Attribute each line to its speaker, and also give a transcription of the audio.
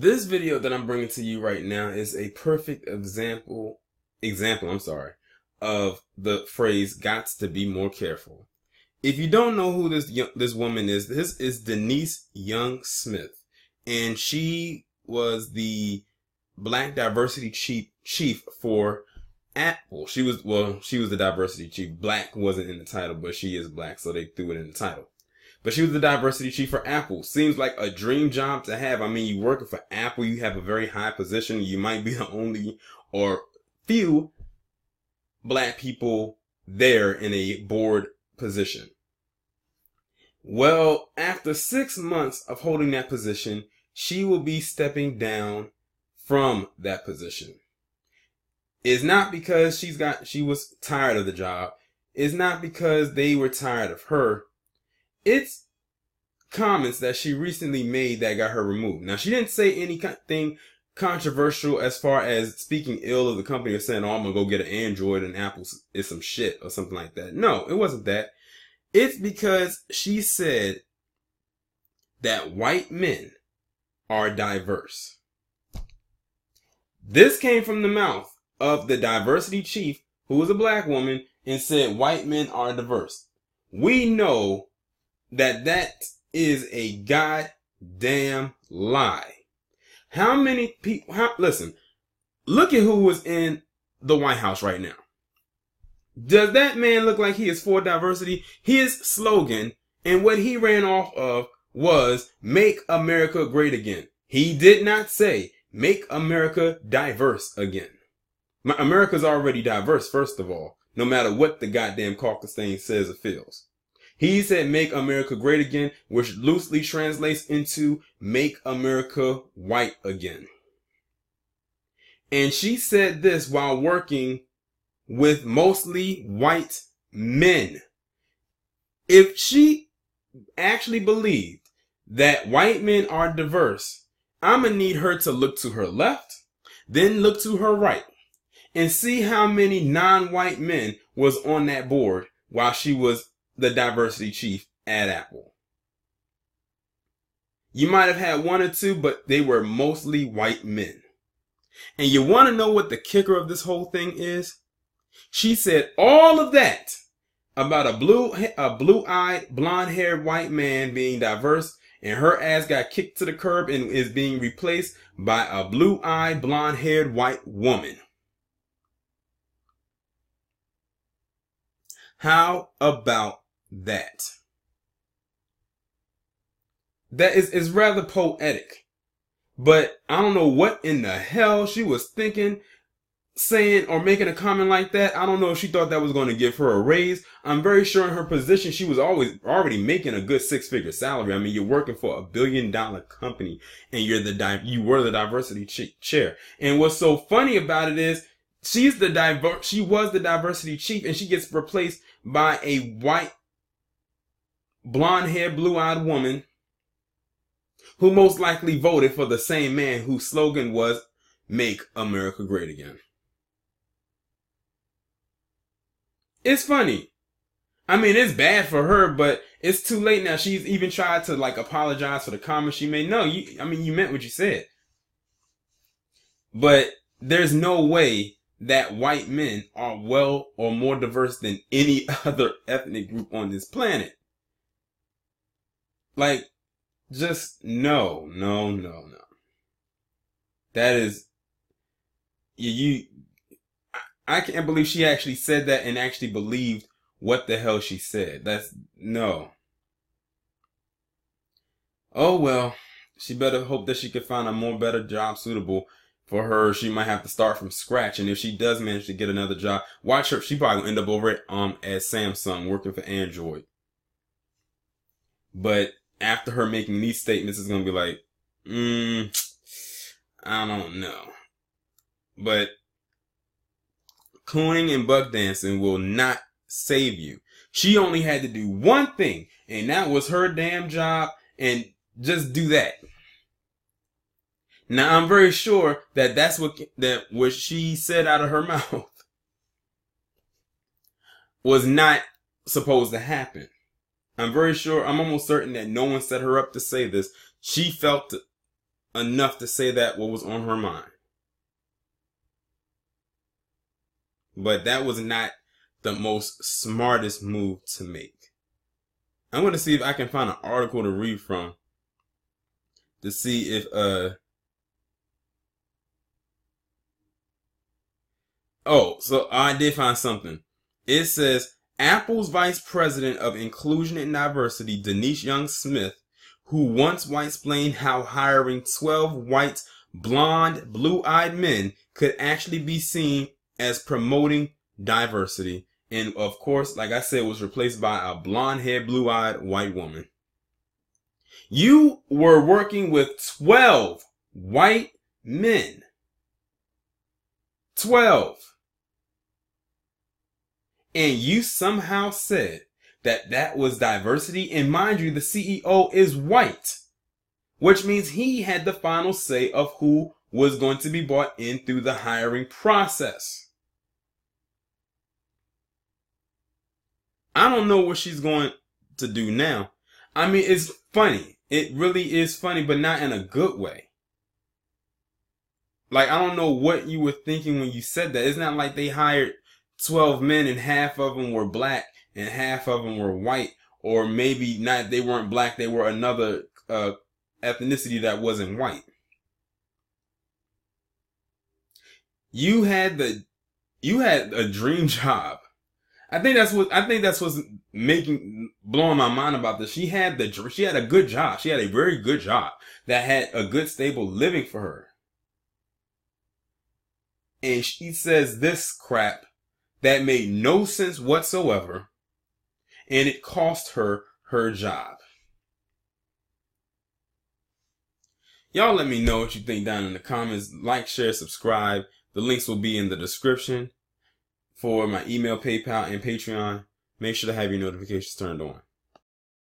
Speaker 1: This video that I'm bringing to you right now is a perfect example, of the phrase "gots to be more careful." If you don't know who this woman is, this is Denise Young Smith, and she was the Black diversity chief for Apple. She was the diversity chief. Black wasn't in the title, but she is black, so they threw it in the title. But she was the diversity chief for Apple. Seems like a dream job to have. I mean, you working for Apple, you have a very high position. You might be the only or few black people there in a board position. Well, after 6 months of holding that position, she will be stepping down from that position. It's not because she was tired of the job. It's not because they were tired of her. It's comments that she recently made that got her removed. Now, she didn't say anything controversial as far as speaking ill of the company or saying, "Oh, I'm going to go get an Android and Apple is some shit," or something like that. No, it wasn't that. It's because she said that white men are diverse. This came from the mouth of the diversity chief, who was a black woman, and said white men are diverse. We know that is a goddamn lie. How many people, listen, look at who was in the White House right now. Does that man look like he is for diversity? His slogan and what he ran off of was "Make America Great Again." He did not say "Make America Diverse Again." America's already diverse, first of all, no matter what the goddamn caucus thing says or feels. He said "Make America Great Again," which loosely translates into "Make America White Again." And she said this while working with mostly white men. If she actually believed that white men are diverse, I'm going to need her to look to her left, then look to her right, and see how many non-white men was on that board while she was the diversity chief at Apple. You might have had one or two, but they were mostly white men. And you want to know what the kicker of this whole thing is? She said all of that about a blue-eyed, blonde-haired white man being diverse, and her ass got kicked to the curb and is being replaced by a blue-eyed, blonde-haired white woman. How about that? That is rather poetic. But I don't know what in the hell she was thinking, saying or making a comment like that. I don't know if she thought that was going to give her a raise. I'm very sure in her position, she was already making a good 6-figure salary. I mean, you're working for $1 billion company and you were the diversity chair. And what's so funny about it is she was the diversity chief, and she gets replaced by a white, blonde-haired, blue-eyed woman who most likely voted for the same man whose slogan was "Make America Great Again." It's funny. I mean, it's bad for her, but it's too late now. She's even tried to apologize for the comments she made. No, you meant what you said. But there's no way that white men are well or more diverse than any other ethnic group on this planet. Just no. That is, I can't believe she actually said that and actually believed what the hell she said. No. Oh well, she better hope that she can find a better job suitable for her. She might have to start from scratch, and if she does manage to get another job, watch her. She probably will end up over at Samsung working for Android. But after her making these statements, it's gonna be like, I don't know. But cooning and buck dancing will not save you. She only had to do one thing, and that was her damn job, and just do that. Now, I'm very sure that that's what she said out of her mouth was not supposed to happen. I'm almost certain that no one set her up to say this. She felt enough to say that what was on her mind. But that was not the most smartest move to make. I'm going to see if I can find an article to read from to see if so I did find something. It says Apple's Vice President of Inclusion and Diversity, Denise Young Smith, who once white-splained how hiring 12 white, blonde, blue-eyed men could actually be seen as promoting diversity. And of course, like I said, was replaced by a blonde-haired, blue-eyed white woman. You were working with 12 white men. 12. And you somehow said that that was diversity. And mind you, the CEO is white, which means he had the final say of who was going to be brought in through the hiring process. I don't know what she's going to do now. I mean, it's funny. It really is funny, but not in a good way. Like, I don't know what you were thinking when you said that. It's not like they hired 12 men and half of them were black and half of them were white. Or maybe not, they weren't black, they were another ethnicity that wasn't white. You had a dream job. I think that's what's blowing my mind about this. She had a good job. She had a very good job that had a good stable living for her. And she says this crap that made no sense whatsoever, and it cost her her job. Y'all let me know what you think down in the comments. Like, share, subscribe. The links will be in the description for my email, PayPal, and Patreon. Make sure to have your notifications turned on.